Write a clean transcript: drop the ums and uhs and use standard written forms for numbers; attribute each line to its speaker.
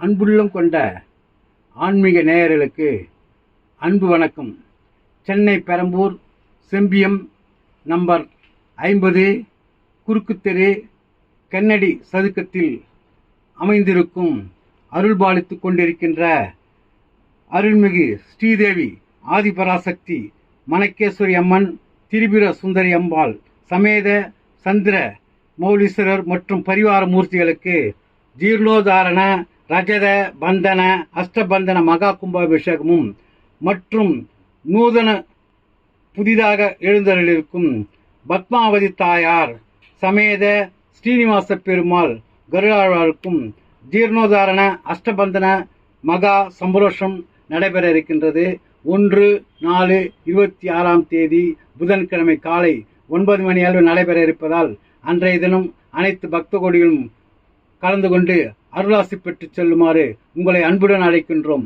Speaker 1: அன்புள்ளம் கொண்ட ஆன்மீக நேயர்களுக்கு அன்பு வணக்கம். சென்னை பெரம்பூர் செம்பியம் நம்பர் 50 குறுக்கு தெரு கென்னடி சதுக்கத்தில் அமைந்திருக்கும் அருள்பாலித்துக் கொண்டிருக்கின்ற அருள்மிகு ஸ்ரீதேவி ஆதிபராசக்தி மணக்கேஸ்வரி அம்மன் திரிபுர சுந்தரி அம்பாள் சமேத சந்திர மௌலீஸ்வரர் மற்றும் பரிவார மூர்த்திகளுக்கு ஜீர்ணோதாரண ரஜத பந்தன அஷ்டபந்தன மகா கும்பாபிஷேகமும் மற்றும் நூதன புதிதாக எழுந்தருளிருக்கும் பத்மாவதி தாயார் சமேத ஸ்ரீனிவாச பெருமாள் கருடாழ்வாருக்கும் ஜீர்ணோதாரண அஷ்டபந்தன மகா சம்பரோஷம் நடைபெற இருக்கின்றது. 1/4/26 புதன்கிழமை காலை 9 மணி அளவு நடைபெற இருப்பதால் அன்றைய தினம் அனைத்து பக்த கோடிகளும் கலந்து கொண்டு அருளாசி பெற்று செல்லுமாறு உங்களை அன்புடன் அழைக்கின்றோம்.